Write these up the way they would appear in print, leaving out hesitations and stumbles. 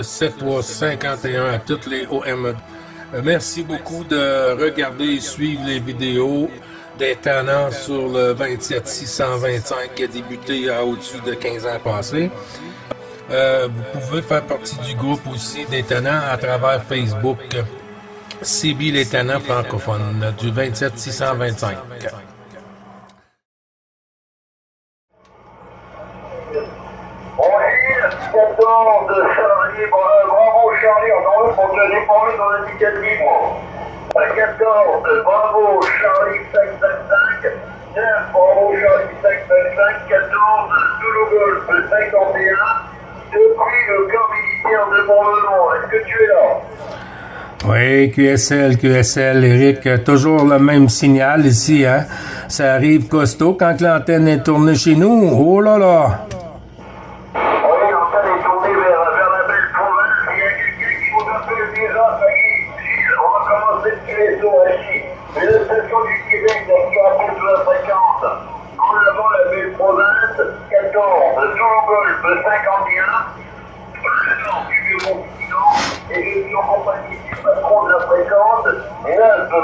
7351 à toutes les OM. Merci beaucoup de regarder et suivre les vidéos des tenants sur le 27625 qui a débuté à au-dessus de 15 ans passés. Vous pouvez faire partie du groupe aussi des tenants à travers Facebook. CB les tenants francophones du 27625. Bon, de Charlie, bravo Charlie, on en veut pour te déformer dans l'indicatif. 14, bravo Charlie 555, 9, bravo Charlie 555, 14, Zulu Golf 51, depuis le camp militaire de Mont-Melon. Est-ce que tu es là? Oui, QSL, Eric, toujours le même signal ici, hein? Ça arrive costaud quand l'antenne est tournée chez nous. Oh là là! Les stations du Québec qui rappellent de la fréquence. En avant la belle province, 14, Zulu Golf 51, numéro 600, et je suis en compagnie du patron de la fréquence, 9,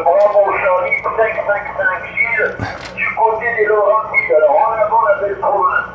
bravo Charlie 555 Gilles, du côté des Laurentides. Alors en avant la belle province.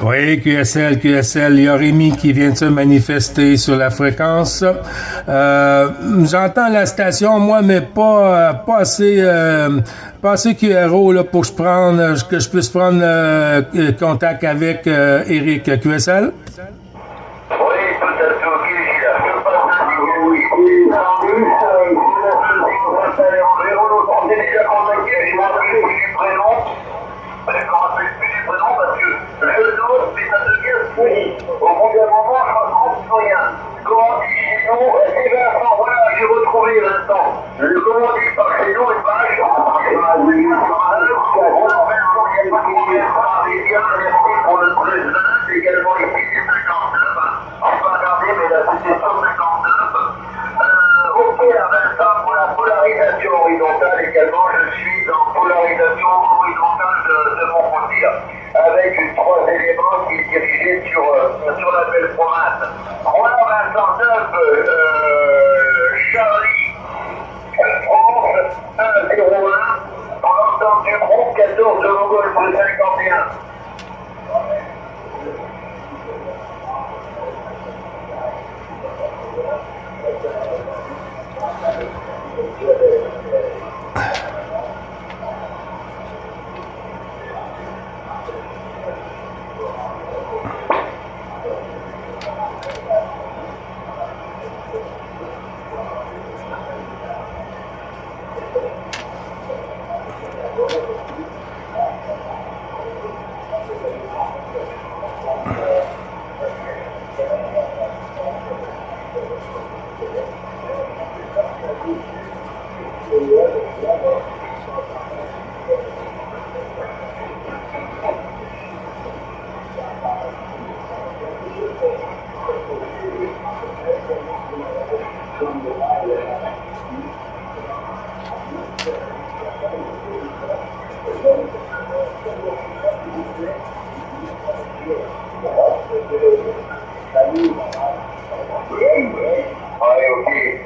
Oui, QSL, il y a Rémi qui vient de se manifester sur la fréquence. J'entends la station, moi, mais pas assez QRO là, pour que je puisse prendre contact avec Eric. QSL? Oui, au bout d'un moment, je retrouve plus rien. Comment dit chez nous, c'est Vincent, voilà, j'ai retrouvé Vincent. Comment dit par chez nous, une page, merci pour le 13-20, également ici, c'est 59, on peut regarder, mais là, c'était 159. Ok, à Vincent, pour la polarisation horizontale également, je suis en polarisation horizontale de mon côté, avec 3 éléments qui est dirigé sur la belle province. Voilà Vincent 9, Charlie, France 101, dans l'ensemble du groupe 14 de Golf 51.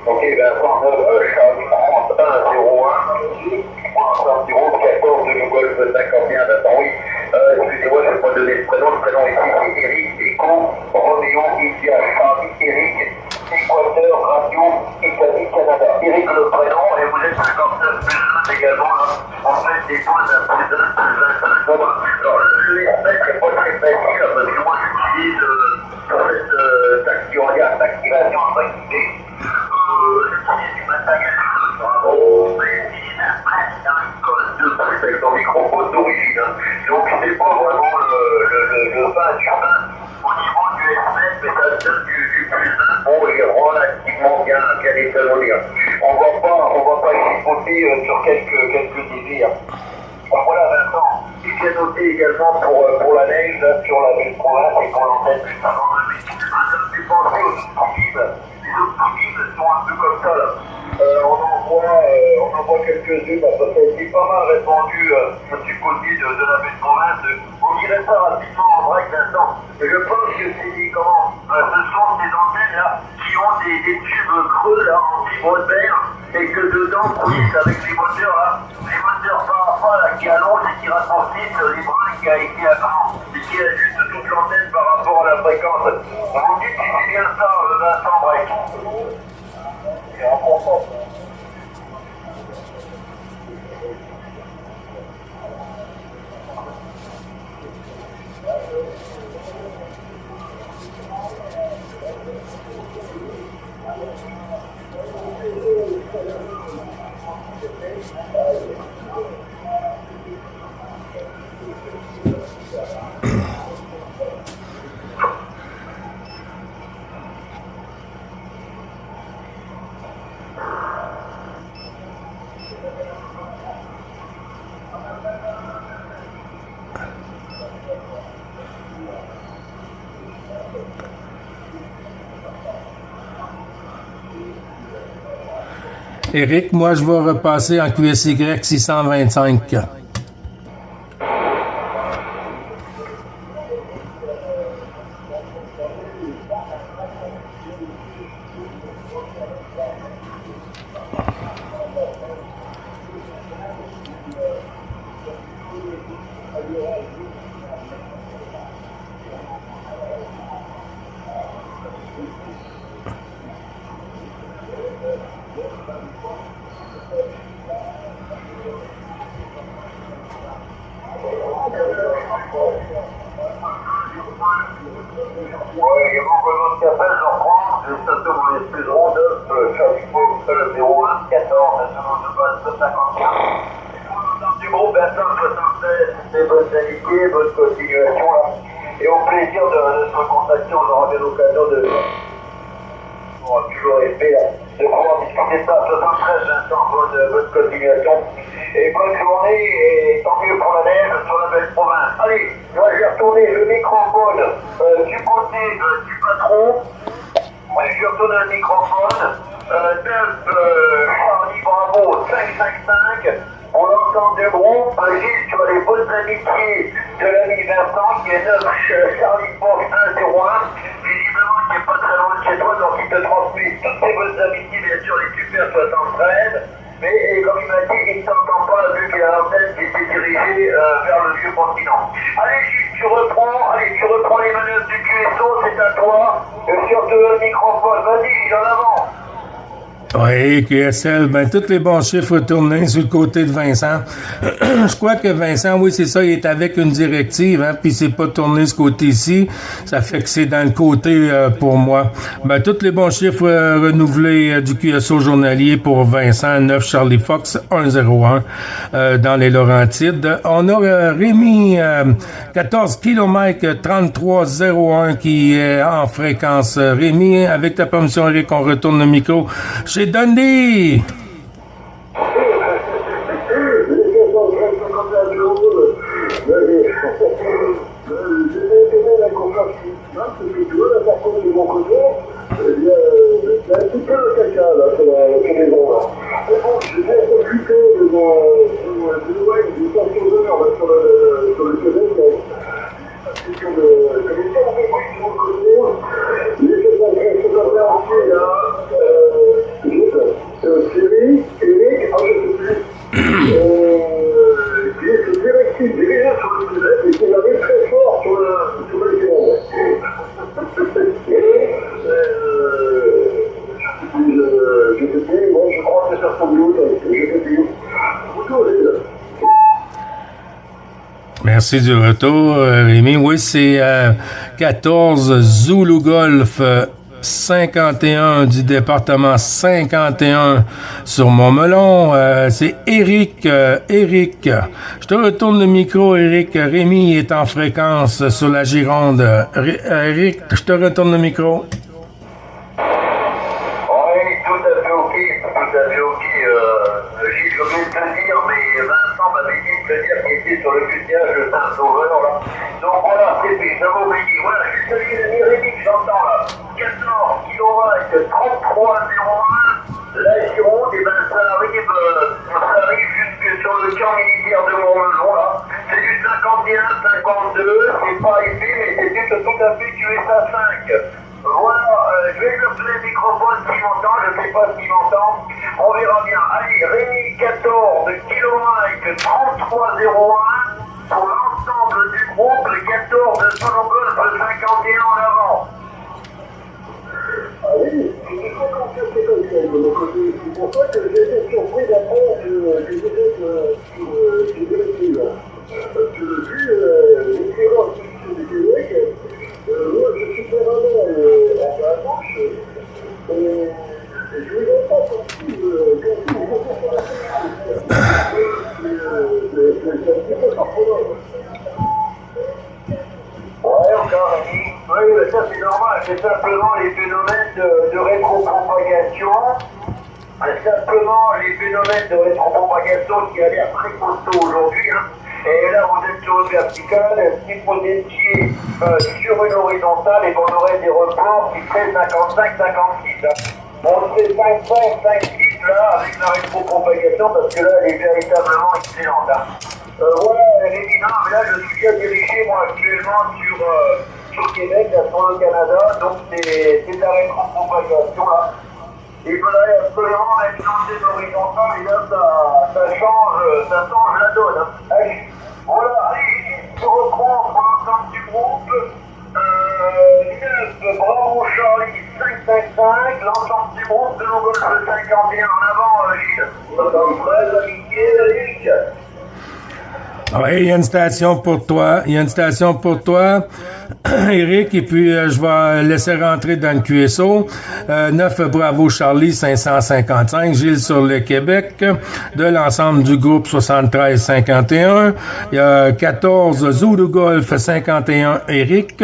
Ok, Vincent 9, Charlie France 101, ensemble du groupe 14 de Golf 51, Vincent, oui. Excusez-moi, je ne vais pas donner le prénom ici, c'est Eric, Echo, Roméo, India, Charlie, Eric, Équateur, Radio, Italie, Canada. Eric le prénom, et vous êtes 59 plus 1 également, là. En fait, des points d'un plus 1 plus 1. Alors, le l'espèce n'est pas très facile, parce que moi j'utilise pour cette activation entre guillemets, j'utilise du matériel j'utilise un presse dans une colle de plus avec ton microphone d'origine. Donc c'est pas vraiment le vin du vin au niveau du S7, mais ça donne du plus bon et relativement bien étalonné. On va pas chipoter sur quelques délires. Voilà Vincent, il vient noter également pour la neige sur la belle province et pour l'antenne du salon. J'ai pensé aux optimismes. Les optimismes sont un peu comme ça là. On en voit quelques-unes, parce que ça a été pas mal répandu du côté de la belle province. On dirait ça rapidement en vrai Vincent. Mais je pense que c'est ce sont ces antennes là qui ont des tubes creux là en fibre de verre et que dedans coulissent avec les moteurs là. Les moteurs pas là, qui allongent et qui raccourcissent les bras qui a été à grand et qui ajustent toute l'antenne par rapport à la fréquence. On vous dit que c'est bien ça, Vincent Break. C'est important. Éric, moi, je vais repasser en QSY 625. Du groupe Vincent 76, bonne amitié, bonne continuation là. Et au plaisir de se contacter, on aura bien l'occasion de. On aura toujours été là, de pouvoir discuter de ça. 73 Vincent, bonne continuation. Et bonne journée, et tant mieux pour la neige sur la belle province. Allez, moi je vais retourner le microphone du côté du patron. Je vais retourner le microphone. 9 Charlie Bravo 555 pour l'ensemble du groupe. Gilles, tu as les bonnes amitiés de l'ami Vincent qui est 9 Charlie Fox 101. Visiblement qui n'est pas très loin de chez toi, donc il te transmet toutes tes bonnes amitiés, bien sûr, les Super 73. Mais comme il m'a dit, il ne t'entend pas vu qu'il a l'antenne qui était dirigée vers le vieux continent. Allez Gilles, tu reprends les manœuvres du QSO, c'est à toi. Et surtout le microphone, vas-y Gilles, en avant. Oui, QSL, ben tous les bons chiffres tournés sur le côté de Vincent. Je crois que Vincent, oui, c'est ça, il est avec une directive, hein, puis c'est pas tourné ce côté-ci. Ça fait que c'est dans le côté pour moi. Ben tous les bons chiffres renouvelés du QSO journalier pour Vincent, 9 Charlie Fox 101 dans les Laurentides. On a Rémi 14 km 3301 qui est en fréquence. Rémi, avec ta permission, Eric, on retourne le micro chez Dundee. Merci du retour, Rémi. Oui, c'est 14 Zulu Golf 51 du département 51 sur Montmelon. C'est Éric. Éric, je te retourne le micro, Éric. Rémi est en fréquence sur la Gironde. Éric, je te retourne le micro. J'ai oublié de te dire, mais Vincent m'avait dit de te dire qu'il était sur le fuselage de Saint-Sauveur, là. Donc voilà, c'est fait, j'avais oublié. Voilà, juste le Rémi que j'entends là. 14 km 33,01. La Gironde, et ben ça arrive jusque sur le camp militaire de Montmelon, là. C'est du 51-52, c'est pas épais, mais c'est tout à fait QSA 5. Voilà, je vais lui appeler le microphone s'il m'entend, je ne sais pas s'il m'entend, on verra bien. Allez, Rémi 14 km 33,01 pour l'ensemble du groupe, le 14 Solo Golf 51 en avant. Ah oui, j'étais très confiant que comme ça de mon côté. C'est pour ça que j'ai été surpris d'apprendre que j'étais sur le là. Parce que vu l'éclaireur du Québec, moi je suis vraiment en gauche et je ne vais pas sortir c'est un petit peu surprenant. Ouais, encore Rémi. Oui, mais ça c'est normal, c'est simplement les phénomènes de rétropropagation. Simplement les phénomènes de rétropropagation qui a l'air très costaud aujourd'hui. Hein. Et là, vous êtes sur une verticale, si vous étiez sur une horizontale, et qu'on aurait des reports qui seraient 55-56. Hein. On fait 5-5, 5-6 là, avec la rétropropagation, parce que là, elle est véritablement excellente. Hein. Voilà, Rémi, non, mais là, je suis bien dirigé, moi, actuellement, sur Québec, là, sur le Canada, donc c'est la rétropropagation, là. Il faudrait absolument mettre changer d'horizontale, et là, ça change la donne. Hein. Allez, voilà, allez, je reprends pour l'ensemble du groupe. 9, Bravo Charlie, 555, l'ensemble du groupe de nos Golf 51 en avant, Gilles. 73, amitié, Eric. Oui, il y a une station pour toi. Éric, et puis je vais laisser rentrer dans le QSO. 9 Bravo Charlie 555, Gilles sur le Québec, de l'ensemble du groupe 73-51. Il y a 14 Zulu Golf 51 Éric,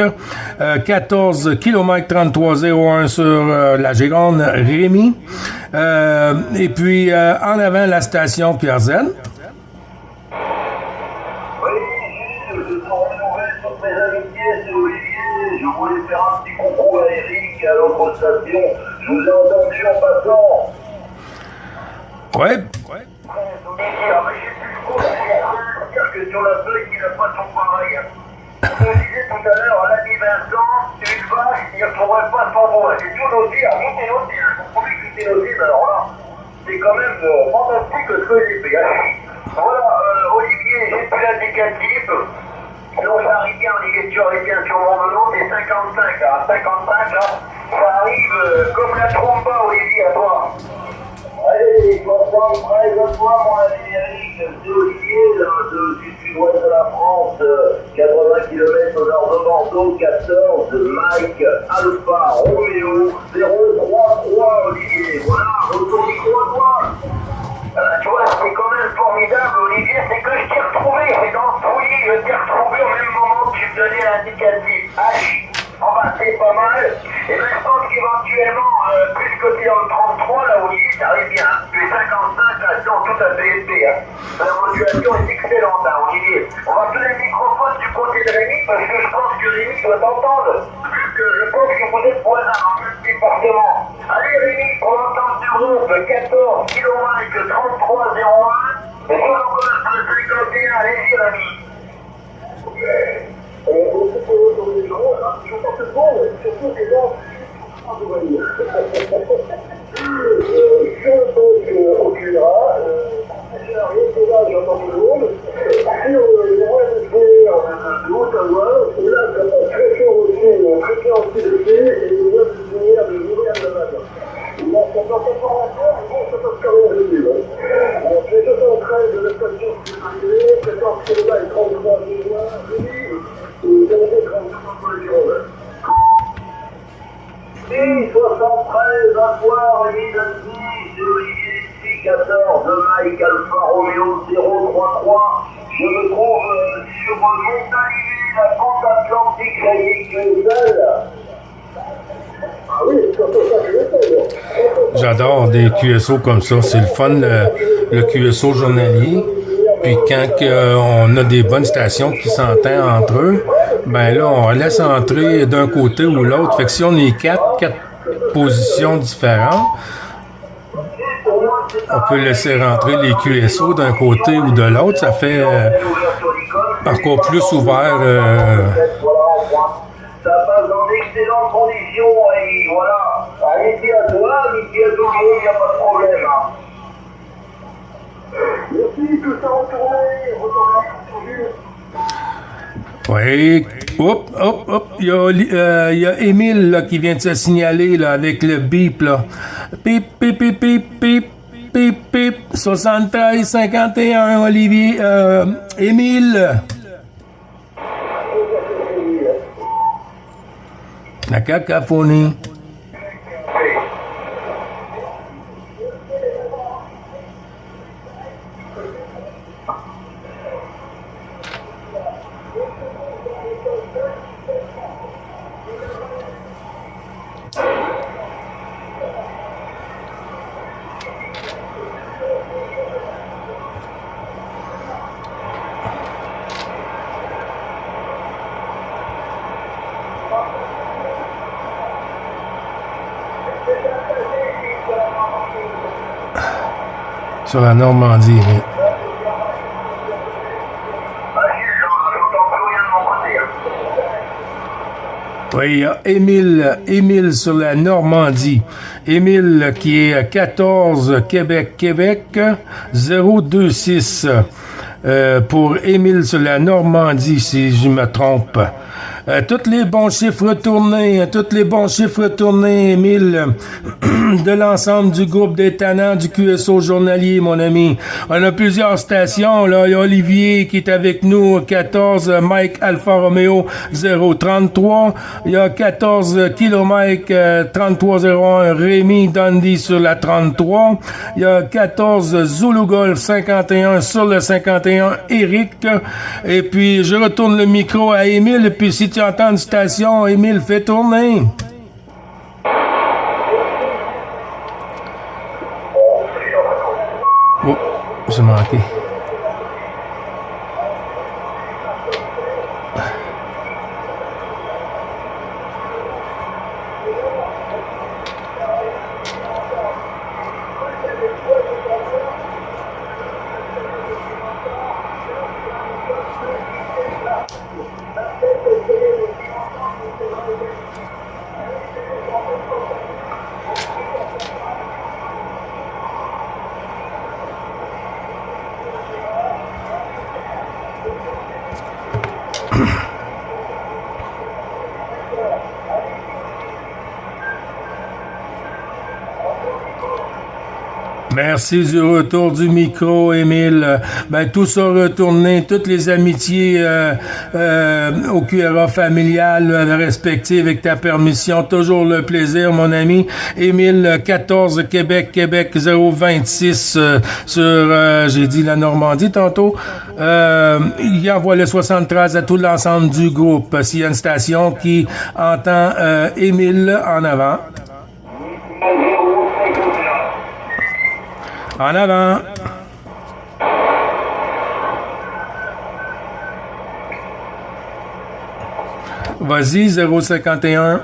14 km 3301 sur la Gironde Rémi, et puis en avant la station Pierre Zen. Je voulais faire un petit coucou à Eric et à l'autre station. Je vous ai entendu en passant. Ouais. Mais j'ai plus le coup de dire que sur la feuille, il n'a pas son pareil. Je vous disais tout à l'heure, à l'ami Vincent, une vache, il ne retrouverait pas son voix. J'ai tout noté, tout est noté. Je vous promets que tout est noté, mais alors là, c'est quand même fantastique ce que j'ai fait. Voilà, Olivier, j'ai plus l'indicatif. Donc ça arrive bien, Olivier, tu arrives bien sur mon melon, c'est 55 là. 55 là, ça arrive comme la tromba, Olivier, à toi. Allez, 73 à toi, mon ami Eric, c'est Olivier, du sud-ouest de la France, 80 km au nord de Bordeaux, 14, Mike, Alpha, Roméo, 033, Olivier, voilà, retour micro à toi. Tu vois, c'est quand même formidable, Olivier, c'est que je t'ai retrouvé, c'est dans ce fouillis, je t'ai retrouvé au même moment que tu me donnais l'indicatif. H, enfin, c'est pas mal. Et ben, je pense qu'éventuellement, plus que t'es dans le 33, là, Olivier, t'arrives bien. Tu es 55, là, c'est tout à fait épais. Hein. La modulation est excellente, hein, Olivier. On va tourner le microphone du côté de Rémi, parce que je pense que Rémi doit t'entendre. Je pense que vous êtes voisins dans le même département. Allez, Rémi, pour l'ensemble du groupe, 14 km 33,01. Et sur l'enveloppe 51, allez-y, Rémi. Aussi pour les gens, je pense que bon, surtout que là, je suis en train de voyer. Je pense au Cura, j'ai arrêté là, j'entends tout le monde. Sur le moyen de Ottawa, et là, ça va très fort aussi, très clair aussi de pied, et le moyen de venir de l'ouvrir de la main. Là, ça passe encore un peu, mais bon, ça passe quand même de mieux. Donc, les 73 de la station qui est arrivée, 14 km et 33 km. 73, un soir, Rémi Dundee, c'est Olivier ici, 14, Mike Alpha Romeo 033. Je me trouve sur Montalivet, la côte atlantique, Rémi Cuesel. Ah oui, c'est comme ça que je le fais. J'adore des QSO comme ça. C'est le fun, le QSO journalier. Puis quand on a des bonnes stations qui s'entendent entre eux, ben là, on laisse entrer d'un côté ou l'autre. Fait que si on est quatre positions différentes, on peut laisser rentrer les QSO d'un côté ou de l'autre. Ça fait encore plus ouvert. Ça passe dans d'excellentes conditions et voilà. Allez-y à toi, allez-y à tout le monde, il n'y a pas de problème. Merci, tout ça retourné. Oui. Hop. Il y a Émile là, qui vient de se signaler là, avec le bip. Là. Pip. 73 51, Olivier. Émile. La cacophonie. Sur la Normandie. Oui. Oui, il y a Émile sur la Normandie. Émile qui est à 14 Québec 026. Pour Émile sur la Normandie, si je me trompe. Tous les bons chiffres retournés, Émile, de l'ensemble du groupe des tannants du QSO journalier, mon ami. On a plusieurs stations, là. Il y a Olivier qui est avec nous, 14, Mike Alpha Romeo 033. Il y a 14 km 3301, Rémi Dundee sur la 33. Il y a 14 Zulu Golf 51 sur le 51, Eric. Et puis, je retourne le micro à Émile, et puis si tu entends une station, Émile, fais tourner. Oh, j'ai manqué. Merci du retour du micro, Émile. Ben, tout ça retourné, toutes les amitiés au QRA familial respective avec ta permission. Toujours le plaisir, mon ami. Émile, 14 Québec 026 sur, j'ai dit la Normandie tantôt. Il envoie le 73 à tout l'ensemble du groupe. S'il y a une station qui entend Émile en avant. En avant. Vas-y, 051.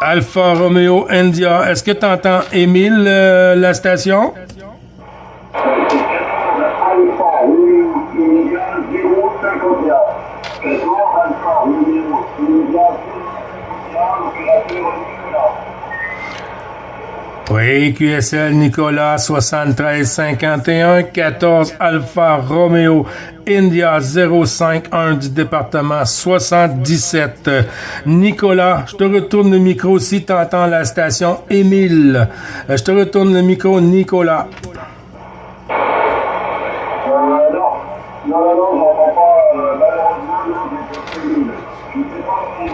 Alpha Romeo India. Est-ce que tu entends Émile, la station? Oui, QSL Nicolas 7351 14 Alpha Romeo India 051 du département 77. Nicolas, je te retourne le micro si tu entends la station Émile. Je te retourne le micro, Nicolas. Non, j'entends pas, malheureusement, je ne sais pas si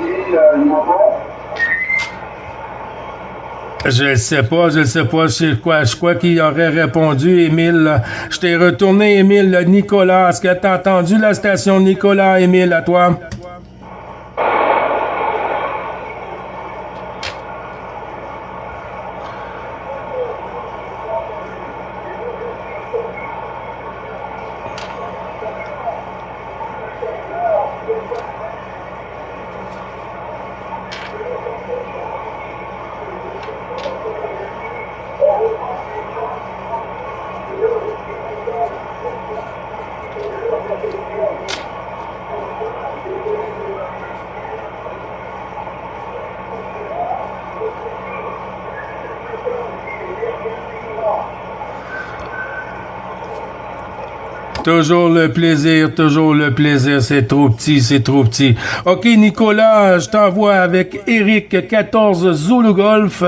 il m'entend. Je ne sais pas, je crois qu'il aurait répondu, Émile. Je t'ai retourné, Émile, Nicolas. Est-ce que tu as entendu la station Nicolas, Émile, à toi? Toujours le plaisir, c'est trop petit. OK, Nicolas, je t'envoie avec Eric 14 Zulu Golf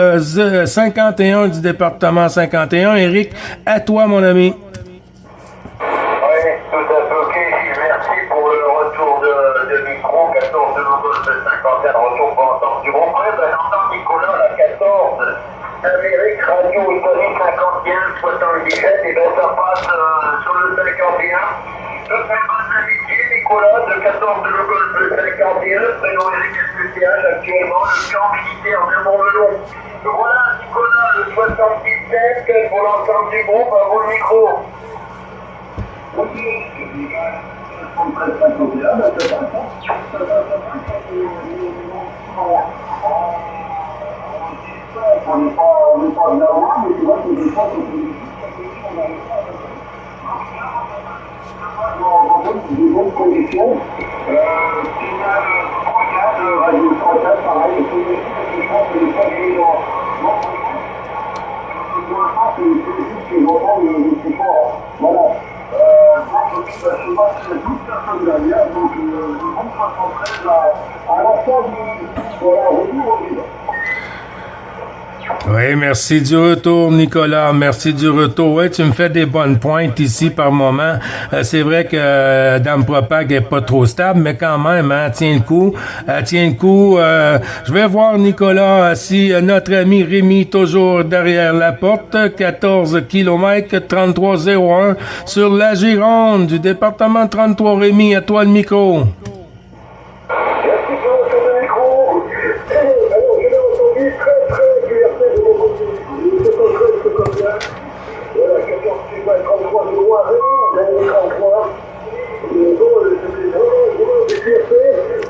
51 du département 51. Eric, à toi, mon ami. Oui, tout à fait, ok. Merci pour le retour de micro. 14 de Logos de 51, retour pour entendre du bon frère. J'entends Nicolas, la 14. Amérique, Radio Italie 51, 77, et bien ça passe sur le 51. Toutes mes bonnes amitiés, Nicolas, de 14 de Logos de 51, prénom Eric SPCH, actuellement, le camp militaire de Montmelon. Voilà, Nicolas, le 77, pour l'ensemble du groupe, à vous le micro. On n'est pas de la loi, mais tu vois, c'est des fois, c'est des bonnes conditions. Signal 34, radio 34, pareil, je pense que les fois, j'ai eu pour l'instant, c'est juste que j'entends le plus fort. Voilà. Je vois que c'est toute personne derrière, donc je compte 73 à la fin du retour au vide. Oui, merci du retour, Nicolas. Merci du retour. Oui, tu me fais des bonnes pointes ici par moment. C'est vrai que Dame Propag est pas trop stable, mais quand même, hein, tiens le coup. Je vais voir, Nicolas, si notre ami Rémi, toujours derrière la porte, 14 km 3301 sur la Gironde du département 33. Rémi, à toi le micro.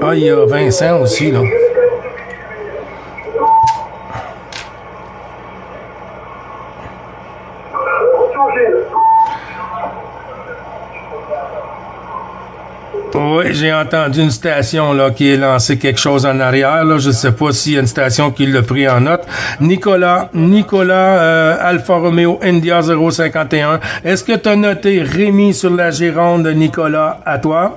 Ah, il y a Vincent aussi, là. Oui, j'ai entendu une station là qui a lancé quelque chose en arrière. Là, je ne sais pas s'il y a une station qui l'a pris en note. Nicolas, Alpha Romeo India 051. Est-ce que tu as noté Rémi sur la Gironde, Nicolas, à toi?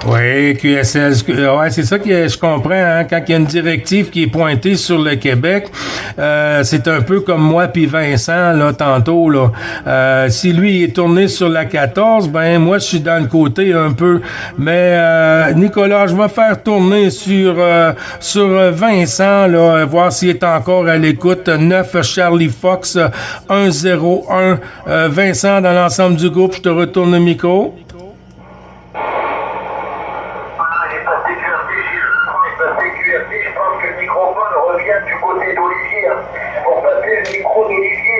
Oui, QSL, ouais, c'est ça que je comprends, hein, quand il y a une directive qui est pointée sur le Québec, c'est un peu comme moi puis Vincent, là, tantôt, là. Si lui est tourné sur la 14, ben, moi, je suis dans le côté un peu. Mais, Nicolas, je vais faire tourner sur Vincent, là, voir s'il est encore à l'écoute. 9 Charlie Fox 101. Vincent, dans l'ensemble du groupe, je te retourne le micro. Du côté d'Olivier, pour passer le micro d'Olivier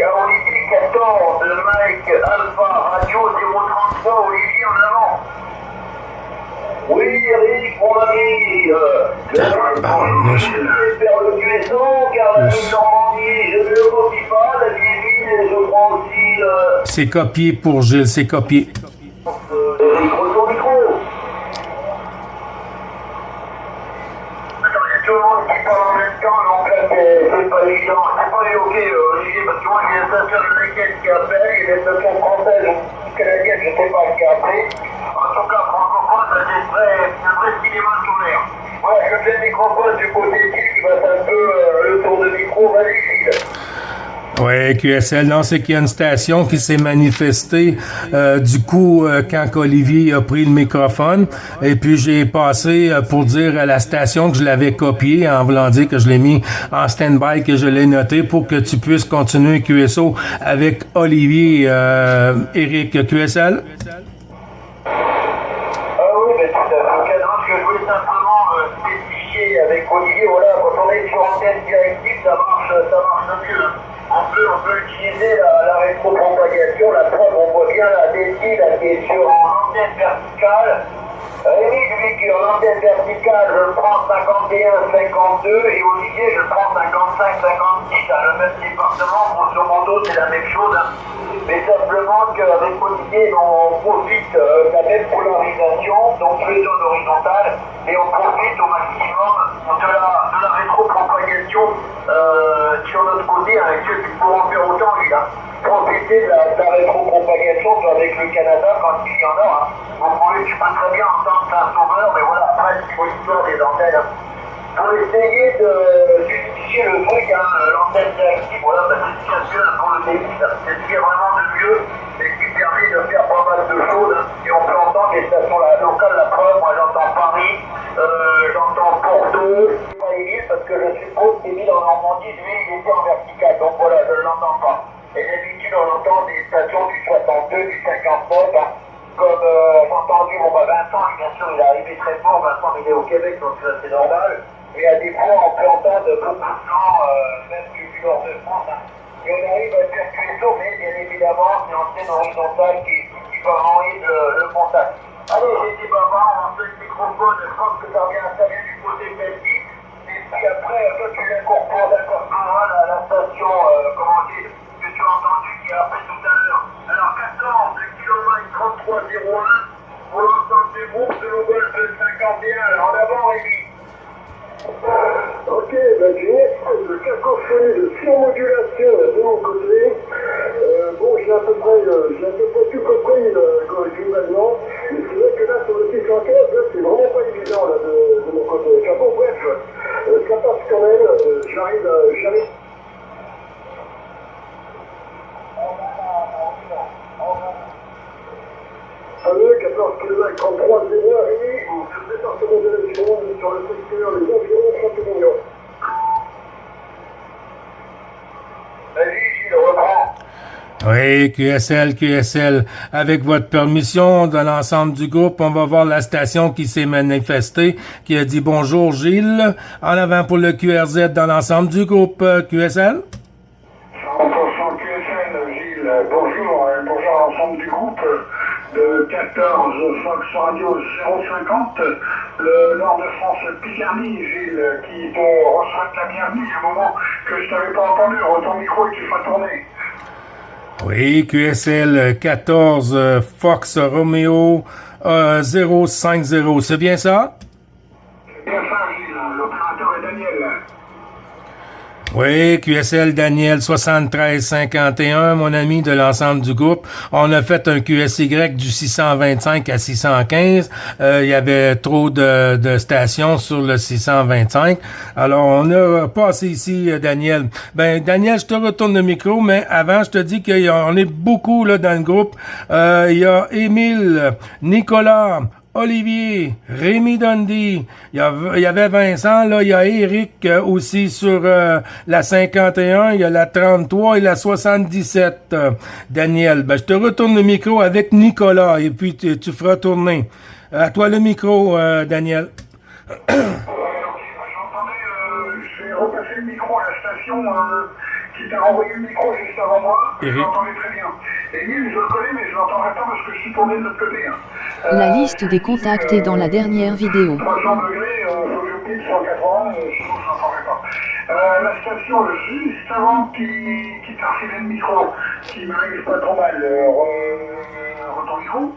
Oui, Eric, mon ami, Tabarnouche. vers le QSO, car la ville Normandie, je ne le copie pas, la vieille ville, et je prends aussi, C'est copié pour Gilles, c'est copié. Eric, retour micro. Attends, il y a tout le monde qui parle en même temps, donc là, c'est pas évident. C'est pas évoqué, Olivier, parce que moi, j'ai une station américaine qui appelle, il y a une station française ou canadienne, je sais pas, qui a appelé. En tout cas, francophone, c'est un vrai cinéma solaire. Ouais, je fais le microphone du côté qui va faire un peu le tour de micro, vas-y, Gilles. Oui, QSL, non, c'est qu'il y a une station qui s'est manifestée du coup quand Olivier a pris le microphone et puis j'ai passé pour dire à la station que je l'avais copié en voulant dire que je l'ai mis en stand-by, que je l'ai noté pour que tu puisses continuer QSO avec Olivier, Eric, QSL. Oui, mais tout à fait. Ce que je voulais simplement spécifier avec Olivier, voilà, quand on est sur antenne directive, ça marche mieux. On peut utiliser la rétropropagation, la preuve, on voit bien la décile qui est sur antenne verticale. Rémi, lui, qui est en antenne verticale, je le prends 51-52, et Olivier, je le prends 55-56, dans le même département, grosso modo, c'est la même chose. Mais simplement qu'avec Olivier, on profite de la même polarisation, donc les zones horizontales, et on profite au maximum de la rétropropagation sur notre côté, avec ceux qui pourront faire autant, lui, hein. Profiter de la rétropropagation avec le Canada quand il y en a. Tu peux très bien entendre Saint-Sauveur, mais voilà, après, c'est pour l'histoire des antennes. Pour essayer de justifier le truc, l'antenne directive, voilà, c'est bien sûr pour le pays, c'est ce qui est vraiment de mieux et qui permet de faire pas mal de choses. Et on peut entendre les stations locales, la preuve, moi j'entends Paris, j'entends Bordeaux, pas Émile, parce que je suppose qu'Émile en Normandie, lui, il était en vertical, donc voilà, je ne l'entends pas. Et d'habitude, on entend des stations du 62, du 59, comme j'ai entendu, Vincent, bien sûr, il est arrivé très fort, Vincent, il est au Québec, donc ça c'est normal. Mais à des fois, on peut entendre beaucoup de gens, même du nord de France, et on arrive à faire QSO, mais bien évidemment, c'est l'antenne horizontale qui va envoyer le contact. Allez, j'étais bavard, on fait le microphone, je pense que ça vient du côté Belgique. Et puis après, toi, tu l'incorpores à la station, comment dire, que tu as entendu qui a appelé tout à l'heure. Alors, 14 km 3301, pour l'ensemble du groupe de Golf 51. Alors, en avant, Rémi. Ok, ben j'ai une espèce de cacophonie de surmodulation de mon côté. Bon, j'ai à peu près tout compris globalement, mais c'est vrai que là, sur le 615, là, c'est vraiment pas évident là, de mon côté. Enfin bon, bref, ça passe quand même, j'arrive. Allez, 14 km 33 0 et sur le département de l'élection, sur le secteur des environs 30 millions. Vas-y, Gilles, reprends. Oui, QSL. Avec votre permission de l'ensemble du groupe, on va voir la station qui s'est manifestée, qui a dit bonjour Gilles. En avant pour le QRZ dans l'ensemble du groupe QSL. 100% QSL, Gilles. Bonjour l'ensemble du groupe de 14 Fox Radio 050, le Nord de France Picardie, Gilles, qui te reçoit la bienvenue. Un moment que je t'avais pas entendu, ton micro et tu feras tourner. Oui, QSL 14 Fox Romeo 050, c'est bien ça? C'est bien ça, Gilles. L'opérateur est Daniel. Oui, QSL Daniel 7351, mon ami de l'ensemble du groupe. On a fait un QSY du 625 à 615. Il y avait trop de stations sur le 625. Alors, on a passé ici, Daniel. Ben, Daniel, je te retourne le micro, mais avant, je te dis qu'on est beaucoup là dans le groupe. Il y a Émile, Nicolas, Olivier, Rémi Dundee, il y avait Vincent, là, il y a Eric aussi sur la 51, il y a la 33 et la 77, Daniel. Ben, je te retourne le micro avec Nicolas et puis tu feras tourner. À toi le micro, Daniel. J'entendais, j'ai repassé le micro à la station qui qui t'a renvoyé le micro juste avant moi, je Mhm. l'entendais très bien. Émile, je le connais, mais je l'entendrai pas parce que je suis tourné de l'autre côté. Hein. La liste des contacts est dans la dernière vidéo. 300 degrés, faut que je pile 180, sinon je n'entendrai pas. La station, juste avant qui t'a refilé le micro, qui m'arrive pas trop mal, retourne micro.